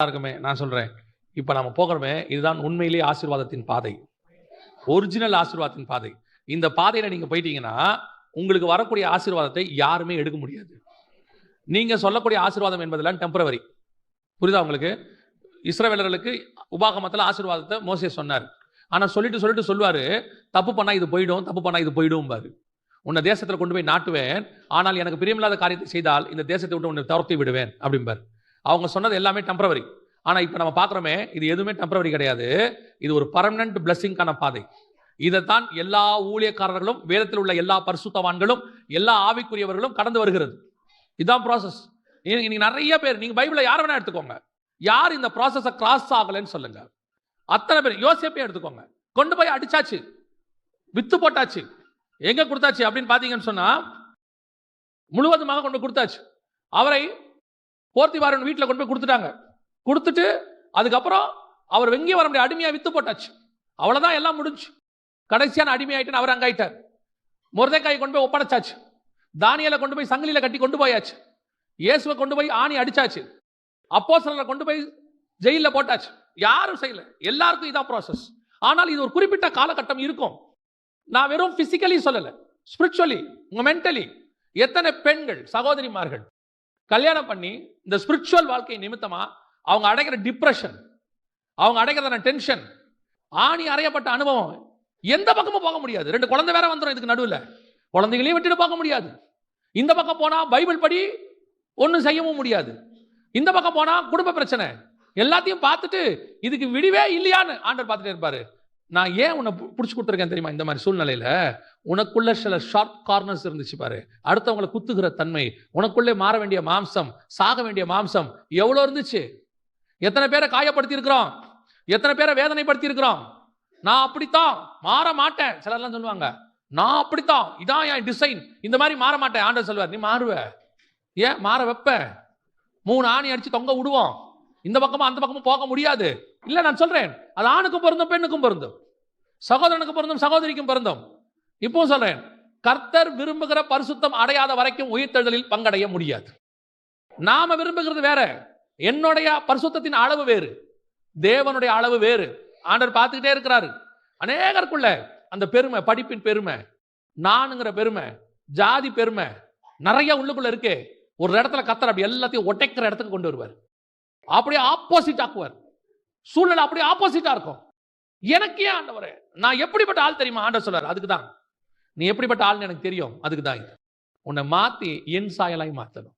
இருக்குமே நான் சொல்றேன். இப்ப நம்ம போகிறோமே, இதுதான் உண்மையிலேயே ஆசீர்வாதத்தின் பாதை. ஒரிஜினல் ஆசீர்வாதத்தின் பாதை. இந்த பாதையில நீங்க போயிட்டீங்கன்னா, உங்களுக்கு வரக்கூடிய ஆசீர்வாதத்தை யாருமே எடுக்க முடியாது. நீங்க சொல்லக்கூடிய ஆசீர்வாதம் என்பதெல்லாம் டெம்பரவரி. புரியுதா உங்களுக்கு? இஸ்ரவேலர்களுக்கு உபாகமத்துல ஆசீர்வாதத்தை மோசே சொன்னார். ஆனா சொல்லிட்டு சொல்லுவாரு, தப்பு பண்ணா இது போயிடும், தப்பு பண்ணா இது போயிடும்பாரு. உன்னை தேசத்துல கொண்டு போய் நாட்டுவேன், ஆனால் எனக்கு பிரியமில்லாத காரியத்தை செய்தால் இந்த தேசத்தை விட்டு உன்னை துரத்தி விடுவேன் அப்படிம்பார். அவங்க சொன்னது எல்லாமே டெம்பரவரி. ஆனா இப்ப நம்ம பார்க்கிறோமே, இது எதுவுமே டெம்பரவரி கிடையாது. இது ஒரு பர்மனன்ட் பிளெஸிங்கான பாதை. இதைத்தான் எல்லா ஊழியக்காரர்களும், வேதத்தில் உள்ள எல்லா பரிசுத்தவான்களும், எல்லா ஆவிக்குரியவர்களும் கடந்து வருகிறது. இதுதான் ப்ராசஸ். இன்னைக்கு நிறைய பேர், நீங்க பைபிளை யார் வேணா எடுத்துக்கோங்க, யார் இந்த ப்ராசஸை கிராஸ் ஆகலன்னு சொல்லுங்க. அத்தனை பேர். யோசேப்பே எடுத்துக்கோங்க, கொண்டு போய் அடிச்சாச்சு, வித்து போட்டாச்சு, எங்க கொடுத்தாச்சு அப்படின்னு பாத்தீங்கன்னு சொன்னா முழுவதுமாக கொண்டு கொடுத்தாச்சு. அவரை போர்த்திபாரன் வீட்டில் கொண்டு போய் கொடுத்துட்டாங்க. கொடுத்துட்டு அதுக்கப்புறம் அவர் வெங்கிய வர முடிய அடிமையா வித்து போட்டாச்சு. அவ்வளவுதான், எல்லாம் முடிஞ்சு. கடைசியான அடிமையாயிட்டு அவர் அங்காயிட்டார். மொர்தெக்காயை கொண்டு போய் ஒப்படைச்சாச்சு. தானியேலை கொண்டு போய் சங்கிலியில கட்டி கொண்டு போயாச்சு. இயேசுவை கொண்டு போய் ஆணி அடிச்சாச்சு. அப்போஸ்தலரை கொண்டு போய் ஜெயில போட்டாச்சு. யாரும் செய்யல, எல்லாருக்கும் இதான் ப்ராசஸ். ஆனால் இது ஒரு குறிப்பிட்ட காலகட்டம் இருக்கும். நான் வெறும் பிசிக்கலி சொல்லல, ஸ்பிரிச்சுவலி, உங்க மென்டலி. எத்தனை பெண்கள் சகோதரிமார்கள் கல்யாணம் பண்ணி இந்த ஸ்பிரிச்சுவல் வாழ்க்கை நிமித்தமா அவங்க அடைகிற டிப்ரெஷன், அவங்க அடைகிற டென்ஷன், ஆணி அறையப்பட்ட அனுபவம், எந்த பக்கமும் போக முடியாது. 2 குழந்தை வேற வந்துடும் இதுக்கு நடுவில். குழந்தைகளையும் விட்டுட்டு போக முடியாது. இந்த பக்கம் போனா பைபிள் படி ஒன்றும் செய்யவும் முடியாது. இந்த பக்கம் போனா குடும்ப பிரச்சனை. எல்லாத்தையும் பார்த்துட்டு இதுக்கு விடிவே இல்லையான்னு ஆண்டவர் பார்த்துட்டே இருப்பாரு. நான் ஏன் உன்னை பிடிச்சி கொடுத்துருக்கேன் தெரியுமா? இந்த மாதிரி சூழ்நிலையில உனக்குள்ள சில ஷார்ப் கார்னர்ஸ் இருந்துச்சு பாரு. அடுத்தவங்களை குத்துகிற தன்மை, உனக்குள்ளே மாற வேண்டிய மாம்சம், சாக வேண்டிய மாம்சம் எவ்வளவு இருந்துச்சு. எத்தனை பேரை காயப்படுத்தி இருக்கிறோம், எத்தனை பேரை வேதனைப்படுத்தி இருக்கிறோம். நான் அப்படித்தான் மாற மாட்டேன். சிலர்லாம் சொல்லுவாங்க, நான் அப்படித்தான், இதான் என் டிசைன், இந்த மாதிரி மாற மாட்டேன். ஆண்டவர் சொல்வார், நீ மாறுவ. ஏன் மாற வைப்ப? 3 ஆணி அடிச்சு தொங்க விடுவோம். இந்த பக்கமும் அந்த பக்கமும் போக முடியாது. இல்ல, நான் சொல்றேன், அது ஆணுக்கும் பொருந்தும், பெண்ணுக்கும் பொருந்தும், சகோதரனுக்கு பொருந்தும், சகோதரிக்கும் பொருந்தும். இப்போ சொல்றேன், கர்த்தர் விரும்புகிற பரிசுத்தம் அடையாத வரைக்கும் உயிர்த்தெழுதலில் பங்கடைய முடியாது. நாம விரும்புகிறது வேற, என்னுடைய பரிசுத்தத்தின் அளவு வேறு, தேவனுடைய அளவு வேறு. ஆண்டவர் பார்த்துக்கிட்டே இருக்கிறாரு. அநேகருக்குள்ள அந்த பெருமை, படிப்பின் பெருமை, நானுங்கிற பெருமை, ஜாதி பெருமை நிறைய உள்ளுக்குள்ள இருக்கே. ஒரு இடத்துல கர்த்தர் அப்படி எல்லாத்தையும் ஒட்டைக்கிற இடத்துக்கு கொண்டு வருவார். அப்படியே ஆப்போசிட் ஆக்குவார். சூழ்நிலை அப்படியே ஆப்போசிட்டா இருக்கும். எனக்கு ஏன் ஆண்டவரே, நான் எப்படிப்பட்ட ஆள் தெரியுமா? ஆண்டவர் சொல்றார், அதுக்கு தான். நீ எப்படிப்பட்ட ஆள்னு எனக்கு தெரியும், அதுக்கு தான் உன்னை மாத்தி என் சாயலாய் மாத்தணும்.